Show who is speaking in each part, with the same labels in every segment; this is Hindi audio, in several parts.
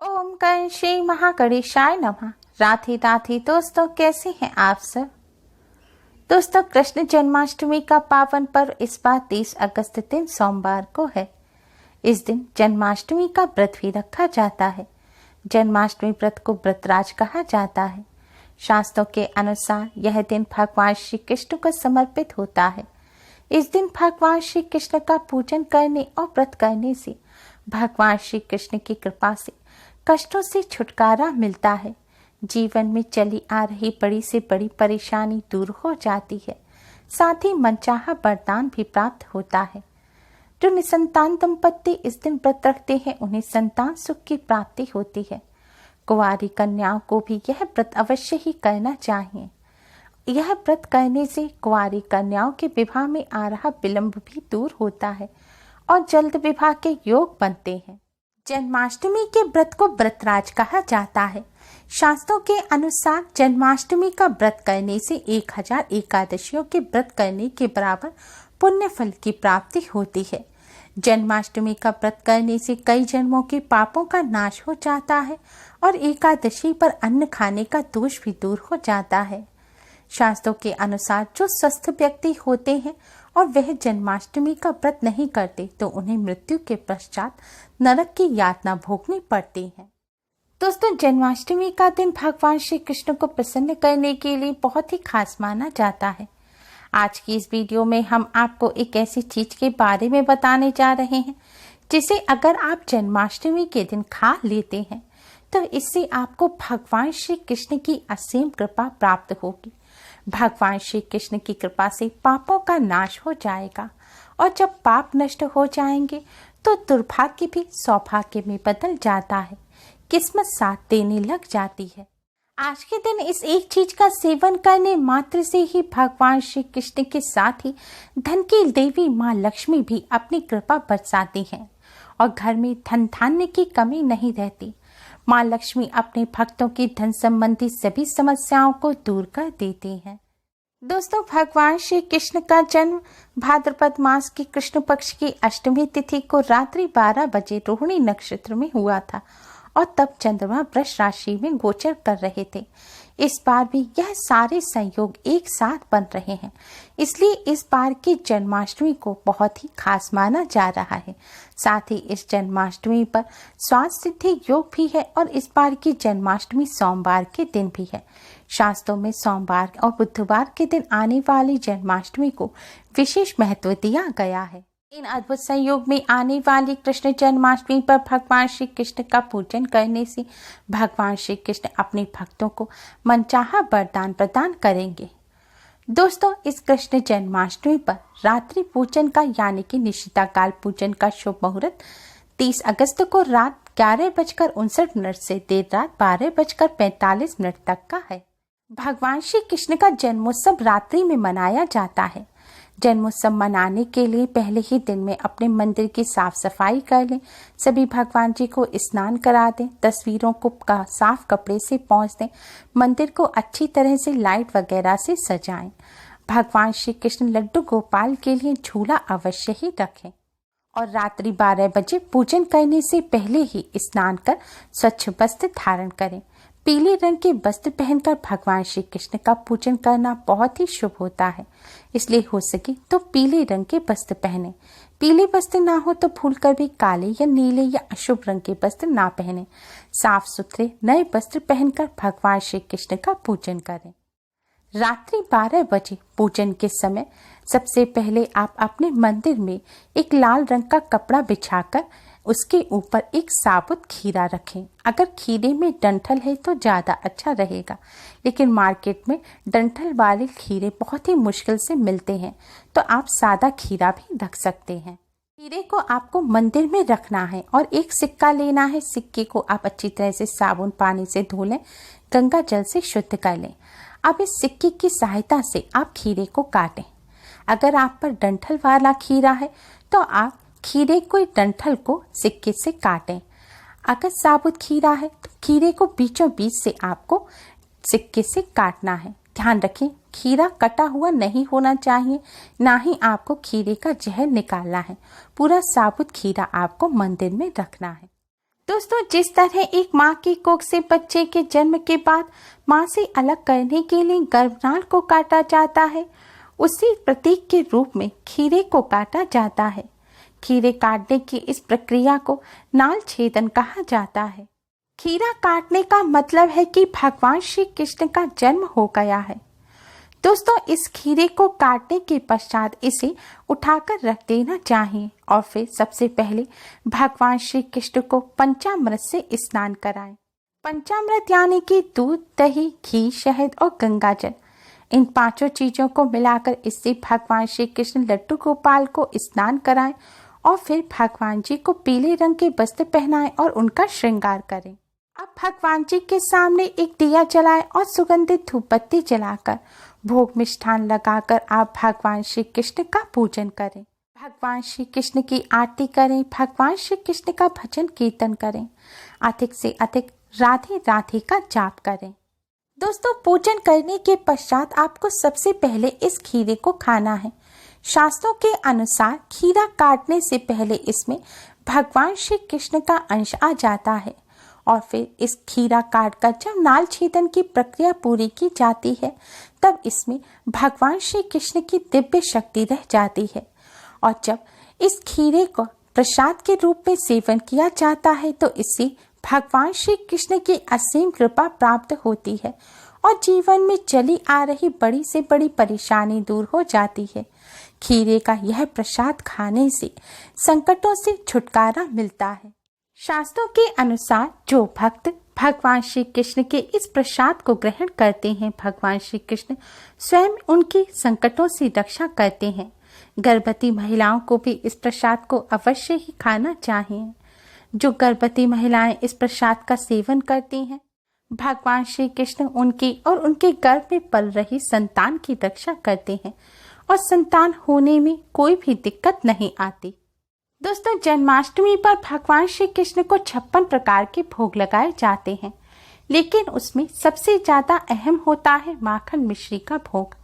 Speaker 1: ओम कर श्री महागणेशाय नमः। राधे राधे दोस्तों, कैसे हैं आप सब। दोस्तों, कृष्ण जन्माष्टमी का पावन पर्व इस बार 30 अगस्त दिन सोमवार को है। इस दिन जन्माष्टमी का व्रत भी रखा जाता है। जन्माष्टमी व्रत को व्रतराज कहा जाता है। शास्त्रों के अनुसार यह दिन भगवान श्री कृष्ण को समर्पित होता है। इस दिन भगवान श्री कृष्ण का पूजन करने और व्रत करने से भगवान श्री कृष्ण की कृपा से कष्टों से छुटकारा मिलता है। जीवन में चली आ रही बड़ी से बड़ी परेशानी दूर हो जाती है। साथ ही मनचाहा वरदान भी प्राप्त होता है। जो निसंतान दंपत्ति इस दिन व्रत रखते हैं उन्हें संतान सुख की प्राप्ति होती है। कुंवारी कन्याओं को भी यह व्रत अवश्य ही करना चाहिए। यह व्रत करने से कुंवारी कन्याओं के विवाह में आ रहा विलंब भी दूर होता है और जल्द विवाह के योग बनते हैं। जन्माष्टमी के व्रत को व्रतराज कहा जाता है। शास्त्रों के अनुसार जन्माष्टमी का व्रत करने से 1000 एकादशियों के व्रत करने के बराबर पुण्य फल की प्राप्ति होती है। जन्माष्टमी का व्रत करने से कई जन्मों के पापों का नाश हो जाता है और एकादशी पर अन्न खाने का दोष भी दूर हो जाता है। शास्त्रों के अनुसार जो स्वस्थ व्यक्ति होते हैं और वह जन्माष्टमी का व्रत नहीं करते तो उन्हें मृत्यु के पश्चात नरक की यातना भोगनी पड़ती है। दोस्तों, जन्माष्टमी का दिन भगवान श्री कृष्ण को प्रसन्न करने के लिए बहुत ही खास माना जाता है। आज की इस वीडियो में हम आपको एक ऐसी चीज के बारे में बताने जा रहे हैं जिसे अगर आप जन्माष्टमी के दिन खा लेते हैं तो इससे आपको भगवान श्री कृष्ण की असीम कृपा प्राप्त होगी। भगवान श्री कृष्ण की कृपा से पापों का नाश हो जाएगा और जब पाप नष्ट हो जाएंगे तो दुर्भाग्य भी सौभाग्य में बदल जाता है। किस्मत साथ देने लग जाती है। आज के दिन इस एक चीज का सेवन करने मात्र से ही भगवान श्री कृष्ण के साथ ही धन की देवी माँ लक्ष्मी भी अपनी कृपा बरसाती हैं और घर में धन धान्य की कमी नहीं रहती। माँ लक्ष्मी अपने भक्तों की धन संबंधी सभी समस्याओं को दूर कर देती हैं। दोस्तों, भगवान श्री कृष्ण का जन्म भाद्रपद मास की कृष्ण पक्ष की अष्टमी तिथि को रात्रि 12 बजे रोहिणी नक्षत्र में हुआ था और तब चंद्रमा वृष राशि में गोचर कर रहे थे। इस बार भी यह सारे संयोग एक साथ बन रहे हैं, इसलिए इस बार की जन्माष्टमी को बहुत ही खास माना जा रहा है। साथ ही इस जन्माष्टमी पर स्वास्थ्य सिद्धि योग भी है और इस बार की जन्माष्टमी सोमवार के दिन भी है। शास्त्रों में सोमवार और बुधवार के दिन आने वाली जन्माष्टमी को विशेष महत्व दिया गया है। इन अद्भुत संयोग में आने वाली कृष्ण जन्माष्टमी पर भगवान श्री कृष्ण का पूजन करने से भगवान श्री कृष्ण अपने भक्तों को मनचाहा वरदान प्रदान करेंगे। दोस्तों, इस कृष्ण जन्माष्टमी पर रात्रि पूजन का यानी कि निशिता काल पूजन का शुभ मुहूर्त 30 अगस्त को रात 11:59 से देर रात 12:45 तक का है। भगवान श्री कृष्ण का जन्मोत्सव रात्रि में मनाया जाता है। जन्मोत्सव मनाने के लिए पहले ही दिन में अपने मंदिर की साफ सफाई कर लें। सभी भगवान जी को स्नान करा दें। तस्वीरों को साफ कपड़े से पोंछ दें। मंदिर को अच्छी तरह से लाइट वगैरह से सजाएं। भगवान श्री कृष्ण लड्डू गोपाल के लिए झूला अवश्य ही रखें और रात्रि 12 बजे पूजन करने से पहले ही स्नान कर स्वच्छ वस्त्र धारण करें। पीले रंग के वस्त्र पहनकर भगवान श्री कृष्ण का पूजन करना बहुत ही शुभ होता है, इसलिए हो सके तो पीले रंग के वस्त्र पहने। पीले वस्त्र ना हो तो भूलकर भी काले या नीले या अशुभ रंग के वस्त्र ना पहने। साफ सुथरे नए वस्त्र पहनकर भगवान श्री कृष्ण का पूजन करें। रात्रि 12 बजे पूजन के समय सबसे पहले आप अपने मंदिर में एक लाल रंग का कपड़ा बिछाकर उसके ऊपर एक साबुत खीरा रखें। अगर खीरे में डंठल है तो ज़्यादा अच्छा रहेगा, लेकिन मार्केट में डंठल वाले खीरे बहुत ही मुश्किल से मिलते हैं, तो आप सादा खीरा भी रख सकते हैं। खीरे को आपको मंदिर में रखना है और एक सिक्का लेना है। सिक्के को आप अच्छी तरह से साबुन पानी से धो लें, गंगा जल से शुद्ध कर लें। अब इस सिक्के की सहायता से आप खीरे को काटें। अगर आप पर डंठल वाला खीरा है तो आप खीरे को डंठल को सिक्के से काटें। अगर साबुत खीरा है तो खीरे को बीचों बीच से आपको सिक्के से काटना है। ध्यान रखें, खीरा कटा हुआ नहीं होना चाहिए, ना ही आपको खीरे का जहर निकालना है। पूरा साबुत खीरा आपको मंदिर में रखना है। दोस्तों, जिस तरह एक माँ की कोख से बच्चे के जन्म के बाद माँ से अलग करने के लिए गर्भनाल को काटा जाता है, उसी प्रतीक के रूप में खीरे को काटा जाता है। खीरे काटने की इस प्रक्रिया को नाल छेदन कहा जाता है। खीरा काटने का मतलब है कि भगवान श्री कृष्ण का जन्म हो गया है। दोस्तों, इस खीरे को काटने के पश्चात इसे उठाकर रख देना चाहिए और फिर सबसे पहले भगवान श्री कृष्ण को पंचामृत से स्नान कराएं। पंचामृत यानी कि दूध, दही, घी, शहद और गंगाजल, इन पांचों चीजों को मिलाकर इससे भगवान श्री कृष्ण लड्डू गोपाल को स्नान कराएं और फिर भगवान जी को पीले रंग के वस्त्र पहनाएं और उनका श्रृंगार करें। अब भगवान जी के सामने एक दिया जलाएं और सुगंधित धूप बत्ती जलाकर भोग मिष्ठान लगाकर आप भगवान श्री कृष्ण का पूजन करें। भगवान श्री कृष्ण की आरती करें, भगवान श्री कृष्ण का भजन कीर्तन करें, अधिक से अधिक राधे राधे का जाप करें। दोस्तों, पूजन करने के पश्चात आपको सबसे पहले इस खीरे को खाना है। शास्त्रों के अनुसार खीरा काटने से पहले इसमें भगवान श्री कृष्ण का अंश आ जाता है और फिर इस खीरा काटकर जब नाल छेदन की प्रक्रिया पूरी की जाती है तब इसमें भगवान श्री कृष्ण की दिव्य शक्ति रह जाती है और जब इस खीरे को प्रसाद के रूप में सेवन किया जाता है तो इससे भगवान श्री कृष्ण की असीम कृपा प्राप्त होती है और जीवन में चली आ रही बड़ी से बड़ी परेशानी दूर हो जाती है। खीरे का यह प्रसाद खाने से संकटों से छुटकारा मिलता है। शास्त्रों के अनुसार जो भक्त भगवान श्री कृष्ण के इस प्रसाद को ग्रहण करते हैं, भगवान श्री कृष्ण स्वयं उनकी संकटों से रक्षा करते हैं। गर्भवती महिलाओं को भी इस प्रसाद को अवश्य ही खाना चाहिए। जो गर्भवती महिलाएं इस प्रसाद का सेवन करती हैं, भगवान श्री कृष्ण उनकी और उनके गर्भ में पल रही संतान की रक्षा करते हैं और संतान होने में कोई भी दिक्कत नहीं आती। दोस्तों, जन्माष्टमी पर भगवान श्री कृष्ण को 56 प्रकार के भोग लगाए जाते हैं, लेकिन उसमें सबसे ज्यादा अहम होता है माखन मिश्री का भोग।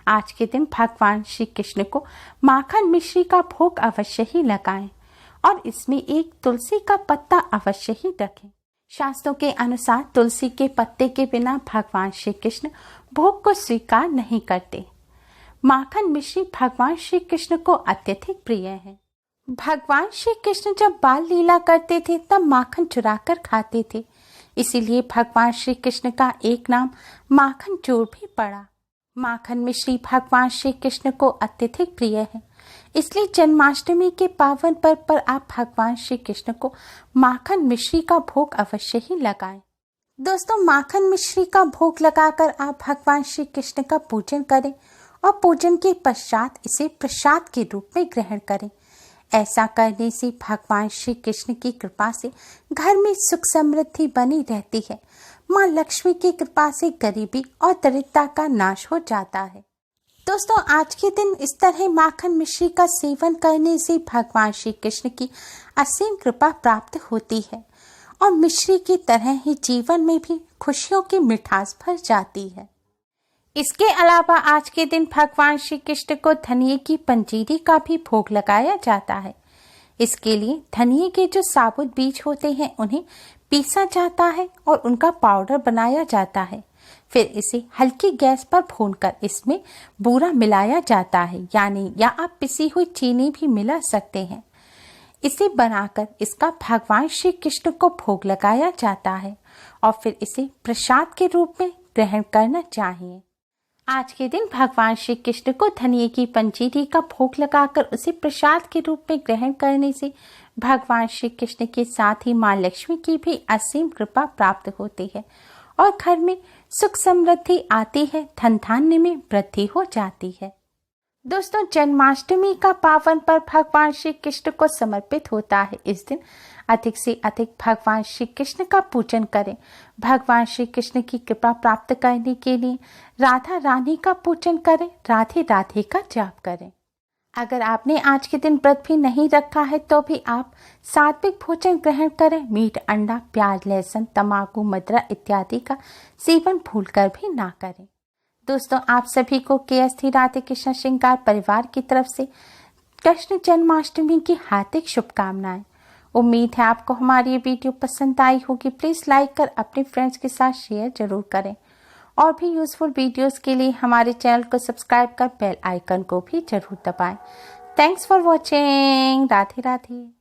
Speaker 1: आज के दिन भगवान श्री कृष्ण को माखन मिश्री का भोग अवश्य ही लगाएं और इसमें एक तुलसी का पत्ता अवश्य ही रखें। शास्त्रों के अनुसार तुलसी के पत्ते के बिना भगवान श्री कृष्ण भोग को स्वीकार नहीं करते। माखन मिश्री भगवान श्री कृष्ण को अत्यधिक प्रिय है। भगवान श्री कृष्ण जब बाल लीला करते थे तब माखन चुराकर खाते थे, इसीलिए भगवान श्री कृष्ण का एक नाम माखन चोर भी पड़ा। माखन मिश्री भगवान श्री कृष्ण को अत्यधिक प्रिय है, इसलिए जन्माष्टमी के पावन पर्व पर आप भगवान श्री कृष्ण को माखन मिश्री का भोग अवश्य ही लगाएं। दोस्तों, माखन मिश्री का भोग लगाकर आप भगवान श्री कृष्ण का पूजन करें और पूजन के पश्चात इसे प्रसाद के रूप में ग्रहण करें। ऐसा करने से भगवान श्री कृष्ण की कृपा से घर में सुख समृद्धि बनी रहती है। माँ लक्ष्मी की कृपा से गरीबी और दरिद्रता का नाश हो जाता है। दोस्तों, आज के दिन इस तरह माखन मिश्री का सेवन करने से भगवान श्री कृष्ण की असीम कृपा प्राप्त होती है और मिश्री की तरह ही जीवन में भी खुशियों की मिठास भर जाती है। इसके अलावा आज के दिन भगवान श्री कृष्ण को धनिये की पंजीरी का भी भोग लगाया जाता है। इसके लिए धनिये के जो साबुत बीज होते हैं उन्हें पीसा जाता है और उनका पाउडर बनाया जाता है। फिर इसे हल्की गैस पर भूनकर इसमें बूरा मिलाया जाता है, यानी या आप पिसी हुई चीनी भी मिला सकते हैं। इसे बनाकर इसका भगवान श्री कृष्ण को भोग लगाया जाता है और फिर इसे प्रसाद के रूप में ग्रहण करना चाहिए। आज के दिन भगवान श्री कृष्ण को धनिये की पंजीरी का भोग लगाकर उसे प्रसाद के रूप में ग्रहण करने से भगवान श्री कृष्ण के साथ ही माँ लक्ष्मी की भी असीम कृपा प्राप्त होती है और घर में सुख समृद्धि आती है, धन धान्य में वृद्धि हो जाती है। दोस्तों, जन्माष्टमी का पावन पर्व भगवान श्री कृष्ण को समर्पित होता है। इस दिन अधिक से अधिक भगवान श्री कृष्ण का पूजन करें। भगवान श्री कृष्ण की कृपा प्राप्त करने के लिए राधा रानी का पूजन करें, राधे राधे का जाप करें। अगर आपने आज के दिन व्रत भी नहीं रखा है तो भी आप सात्विक भोजन ग्रहण करें। मीट, अंडा, प्याज, लहसुन, तम्बाकू, मदिरा इत्यादि का सेवन भूलकर भी ना करें। दोस्तों, आप सभी को KST राधे कृष्ण श्रृंगार परिवार की तरफ से कृष्ण जन्माष्टमी की हार्दिक शुभकामनाएं। उम्मीद है आपको हमारी ये वीडियो पसंद आई होगी। प्लीज़ लाइक कर अपने फ्रेंड्स के साथ शेयर जरूर करें और भी यूजफुल वीडियोस के लिए हमारे चैनल को सब्सक्राइब कर बेल आइकन को भी जरूर दबाएं। Thanks for watching. Radhe Radhe.